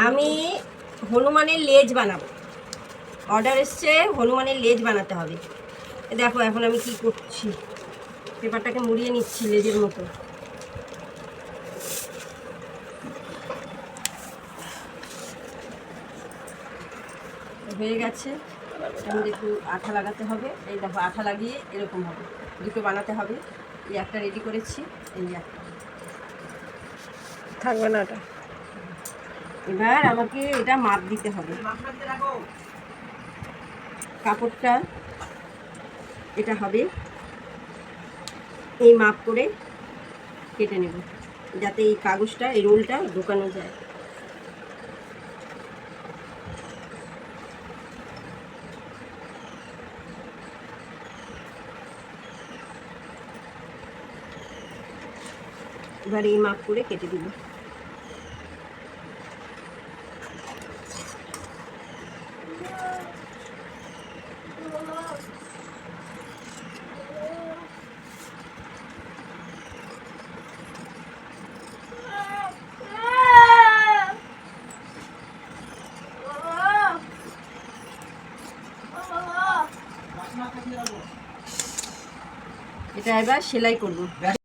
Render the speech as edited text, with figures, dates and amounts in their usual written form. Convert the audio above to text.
আমি হনুমানের লেজ বানাবো। অর্ডার এসছে, হনুমানের লেজ বানাতে হবে। দেখো এখন আমি কি করছি, পেপারটাকে মুড়িয়ে নিচ্ছি লেজের মতো। হয়ে গেছে, এখন একটু আঠা লাগাতে হবে। এই দেখো আঠা লাগিয়ে এরকম হবে, দুটো বানাতে হবে। এই একটা রেডি করেছি, এই একটা থাকবে না এটা। এবার আমাকে এটা মাপ দিতে হবে। কাপড়টা এটা হবে, এই মাপ করে কেটে নেব, যাতে এই কাগজটা, এই রোলটা ঢোকানো যায়। এবার এই মাপ করে কেটে দিব। এটা এবার সেলাই করব।